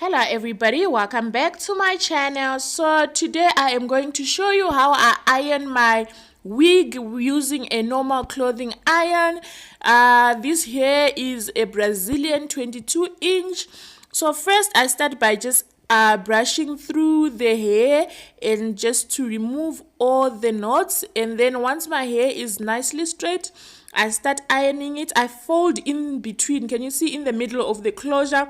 Hello everybody, welcome back to my channel. So today I am going to show you how I iron my wig using a normal clothing iron. This hair is a Brazilian 22-inch. So first I start by just brushing through the hair and just to remove all the knots, and then once my hair is nicely straight, I start ironing it. I fold in between. Can you see in the middle of the closure?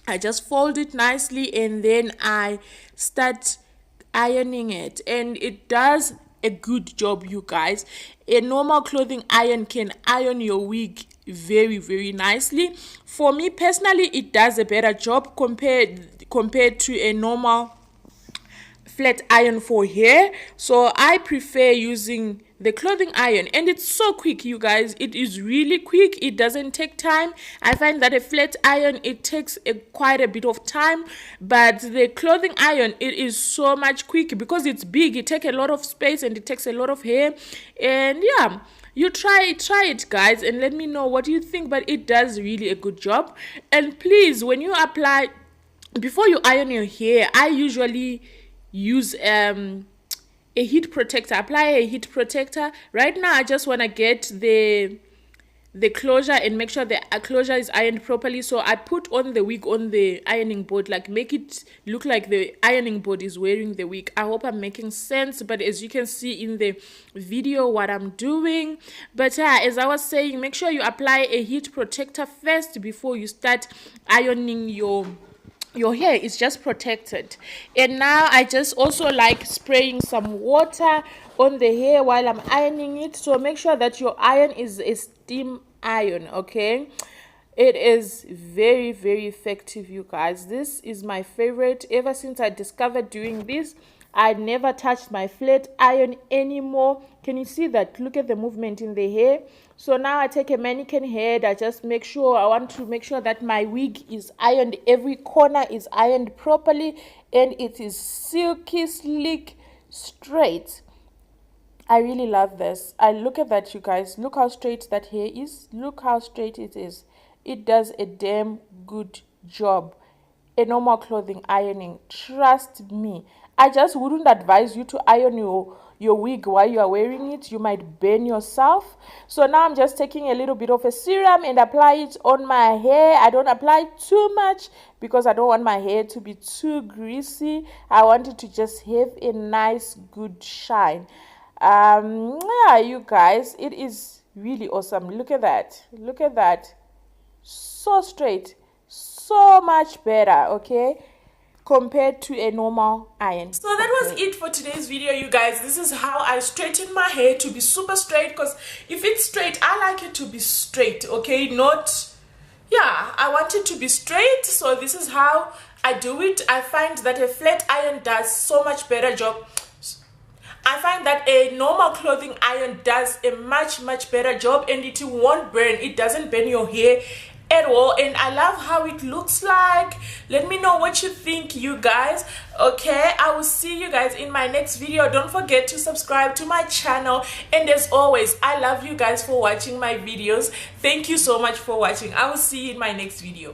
I just fold it nicely and then I start ironing it, and it does a good job, you guys. A normal clothing iron can iron your wig very nicely. For me personally, it does a better job compared to a normal flat iron for hair. So I prefer using the clothing iron, and it's so quick, you guys. It is really quick. It doesn't take time. I find that a flat iron, it takes quite a bit of time, but the clothing iron, it is so much quick because it's big. It takes a lot of space and it takes a lot of hair. And yeah, you try it guys, and let me know what you think. But it does really a good job. And please, when you apply, before you iron your hair, I usually use a heat protector. Apply a heat protector. Right now I just want to get the closure and make sure the closure is ironed properly. So I put on the wig on the ironing board, like make it look like the ironing board is wearing the wig. I hope I'm making sense, but as you can see in the video what I'm doing. But as I was saying, make sure you apply a heat protector first before you start ironing your hair. Is just protected. And now I just also like spraying some water on the hair while I'm ironing it. So make sure that your iron is a steam iron, okay? It is very effective, you guys. This is my favorite. Ever since I discovered doing this, I never touched my flat iron anymore. Can you see that? Look at the movement in the hair. So now I take a mannequin head. I just make sure, I want to make sure that my wig is ironed. Every corner is ironed properly and it is silky, sleek, straight. I really love this. I look at that, you guys. Look how straight that hair is. Look how straight it is. It does a damn good job. A normal clothing ironing, trust me. I just wouldn't advise you to iron your wig while you are wearing it. You might burn yourself. So now I'm just taking a little bit of a serum and apply it on my hair. I don't apply too much because I don't want my hair to be too greasy. I want it to just have a nice good shine. Yeah, you guys, it is really awesome. Look at that. Look at that. So straight. So much better, okay, compared to a normal iron. So that was it for today's video, you guys. This is how I straighten my hair to be super straight, because if it's straight, I like it to be straight, okay? Not, yeah, I want it to be straight. So this is how I do it. I find that a flat iron does so much better job. I find that a normal clothing iron does a much better job, and it won't burn. It doesn't burn your hair at all, and I love how it looks like. Let me know what you think, you guys. Okay, I will see you guys in my next video. Don't forget to subscribe to my channel, and as always, I love you guys for watching my videos. Thank you so much for watching. I will see you in my next video.